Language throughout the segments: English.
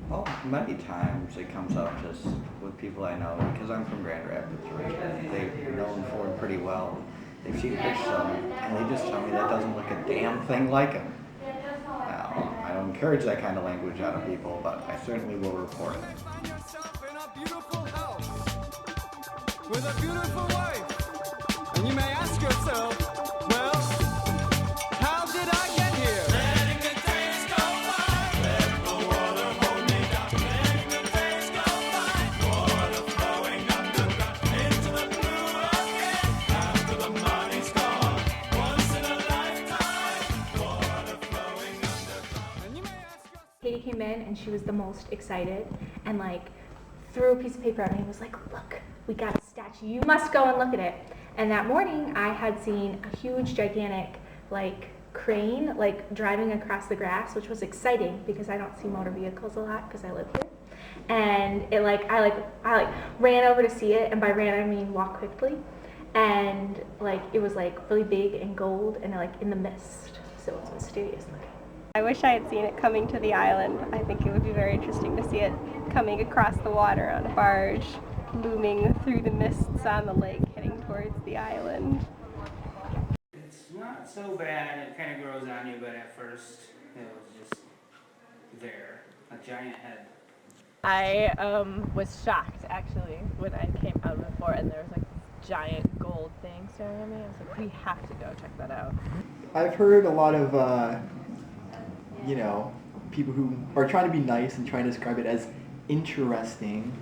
Well, many times it comes up just with people I know, because I'm from Grand Rapids originally. They've known Ford pretty well. They've seen pictures of him, and they just tell me that doesn't look a damn thing like him. Now, I don't encourage that kind of language out of people, but I certainly will report it. Find yourself in a beautiful house with a beautiful wife, and you may ask yourself, well, how did I get here? Letting the days go by, let the water hold me down. Letting the days go by, water flowing underground into the blue again. After the money's gone, once in a lifetime, water flowing underground. And you may ask yourself. Katie came in and she was the most excited and like threw a piece of paper at me and was like, look, we got a statue, you must go and look at it. And that morning I had seen a huge gigantic like crane like driving across the grass, which was exciting because I don't see motor vehicles a lot because I live here. And it I ran over to see it, and by ran I mean walk quickly. And like it was like really big and gold and like in the mist, so it was mysterious looking. I wish I had seen it coming to the island. I think it would be very interesting to see it coming across the water on a barge, looming through the mists on the lake, heading towards the island. It's not so bad. It kind of grows on you, but at first it was just there, a giant head. I was shocked actually when I came out before and there was like this giant gold thing staring at me. I was like, we have to go check that out. I've heard a lot of, people who are trying to be nice and trying to describe it as interesting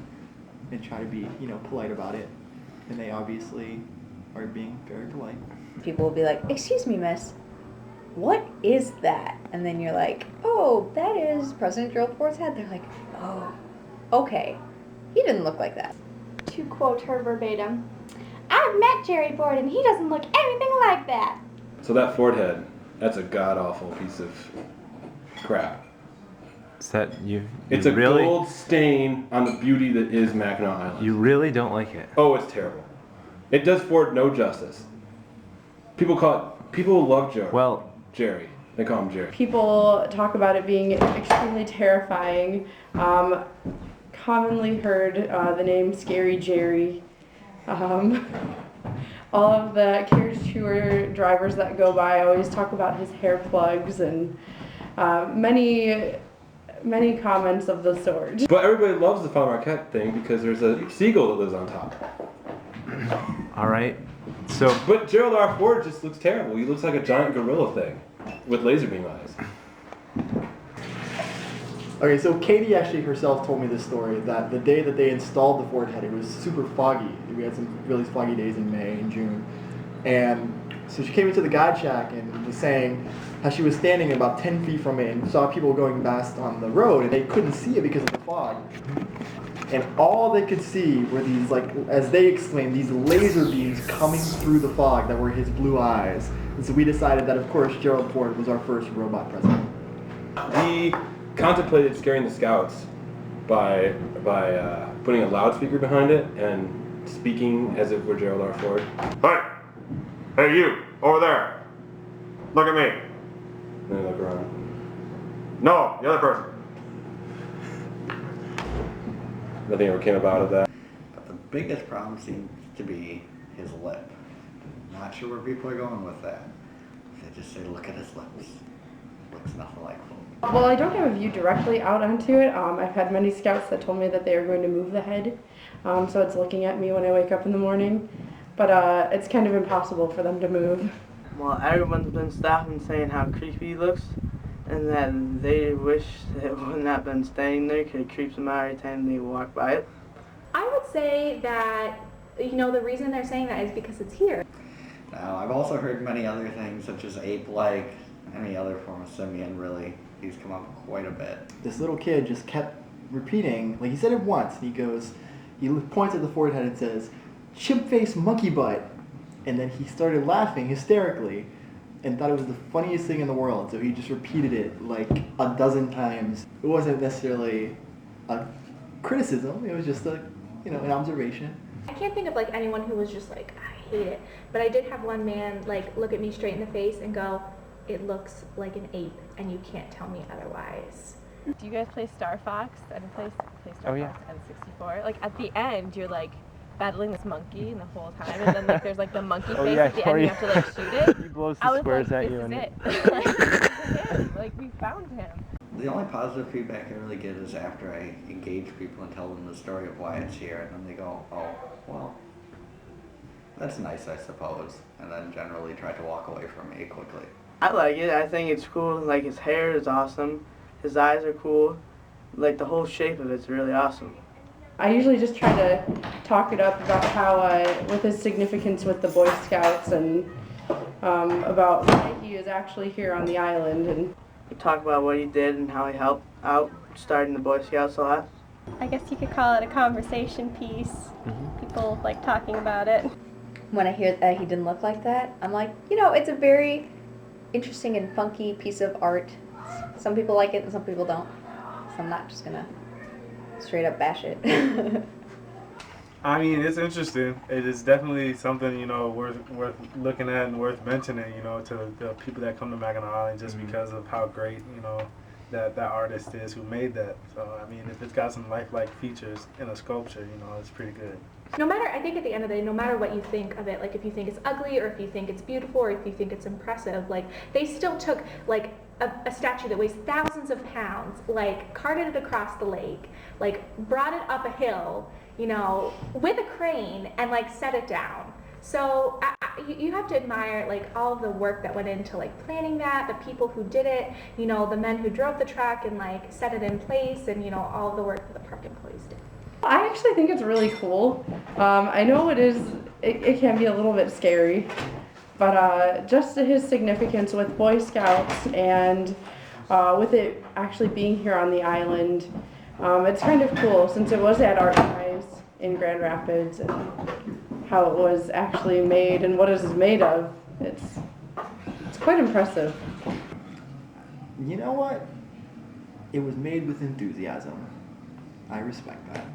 and try to be, polite about it. And they obviously are being very polite. People will be like, excuse me, miss, what is that? And then you're like, oh, that is President Gerald R's head. They're like, oh, okay. He didn't look like that. To quote her verbatim, I've met Jerry Ford and he doesn't look anything like that. So that Ford head, that's a god-awful piece of crap. Is that It's a really, gold stain on the beauty that is Mackinac Island. You really don't like it? Oh, it's terrible. It does Ford no justice. People love Joe. Well, Jerry. They call him Jerry. People talk about it being extremely terrifying. Commonly heard the name Scary Jerry. All of the carriage tour drivers that go by always talk about his hair plugs and many comments of the sort. But everybody loves the Father Marquette thing because there's a seagull that lives on top. all right. So, But Gerald R. Ford just looks terrible. He looks like a giant gorilla thing with laser beam eyes. Okay, so Katie actually herself told me this story, that the day that they installed the Ford head, it was super foggy. We had some really foggy days in May and June. And so she came into the guide shack and was saying how she was standing about 10 feet from it and saw people going past on the road, and they couldn't see it because of the fog. And all they could see were these, like, as they exclaimed, these laser beams coming through the fog that were his blue eyes. And so we decided that, of course, Gerald Ford was our first robot president. He contemplated scaring the scouts by putting a loudspeaker behind it and speaking as if we're Gerald R. Ford. Hey you, over there. Look at me. And then they look around. No, the other person. Nothing ever came about of that. But the biggest problem seems to be his lip. Not sure where people are going with that. They just say, look at his lips. Looks nothing like Ford. Well, I don't have a view directly out onto it. I've had many scouts that told me that they are going to move the head, so it's looking at me when I wake up in the morning. But it's kind of impossible for them to move. Well, everyone's been stopping saying how creepy he looks, and that they wish that it wouldn't have been staying there because it creeps them out every time they walk by it. I would say that, the reason they're saying that is because it's here. Now, I've also heard many other things, such as ape-like, any other form of simian, really. He's come up quite a bit. This little kid just kept repeating, like he said it once, and he points at the Ford head and says, chimp-faced monkey butt. And then he started laughing hysterically and thought it was the funniest thing in the world. So he just repeated it like a dozen times. It wasn't necessarily a criticism. It was just an observation. I can't think of like anyone who was just like, I hate it. But I did have one man like look at me straight in the face and go, it looks like an ape and you can't tell me otherwise. Do you guys play Star Fox? Any play Star Oh, yeah. Fox N64? Like at the end, you're like battling this monkey the whole time, and then like there's like the monkey face Oh, yeah, at the end. You have to like shoot it. He blows I the was squares like, at you this and is it. Like, this is him. Like we found him. The only positive feedback I really get is after I engage people and tell them the story of why it's here, and then they go, oh, well, that's nice, I suppose, and then generally try to walk away from me quickly. I like it. I think it's cool. Like, his hair is awesome. His eyes are cool. Like, the whole shape of it's really awesome. I usually just try to talk it up about how, with his significance with the Boy Scouts and about why he is actually here on the island. And We talk about what he did and how he helped out starting the Boy Scouts a lot. I guess you could call it a conversation piece. People like talking about it. When I hear that he didn't look like that, I'm like, it's a very interesting and funky piece of art. Some people like it and some people don't. So I'm not just gonna straight up bash it. I mean, it's interesting. It is definitely something, worth looking at and worth mentioning, to the people that come to Mackinac Island just because of how great, that artist is who made that. So, I mean, if it's got some lifelike features in a sculpture, it's pretty good. No matter, I think at the end of the day, no matter what you think of it, like if you think it's ugly or if you think it's beautiful or if you think it's impressive, like they still took like a statue that weighs thousands of pounds, like carted it across the lake, like brought it up a hill, with a crane and like set it down. So you have to admire like all of the work that went into like planning that, the people who did it, the men who drove the truck and like set it in place, and all of the work that the park employees did. I actually think it's really cool. I know it can be a little bit scary, but just his significance with Boy Scouts and with it actually being here on the island, it's kind of cool since it was at Art Prize in Grand Rapids and how it was actually made and what it is made of. It's quite impressive. You know what? It was made with enthusiasm. I respect that.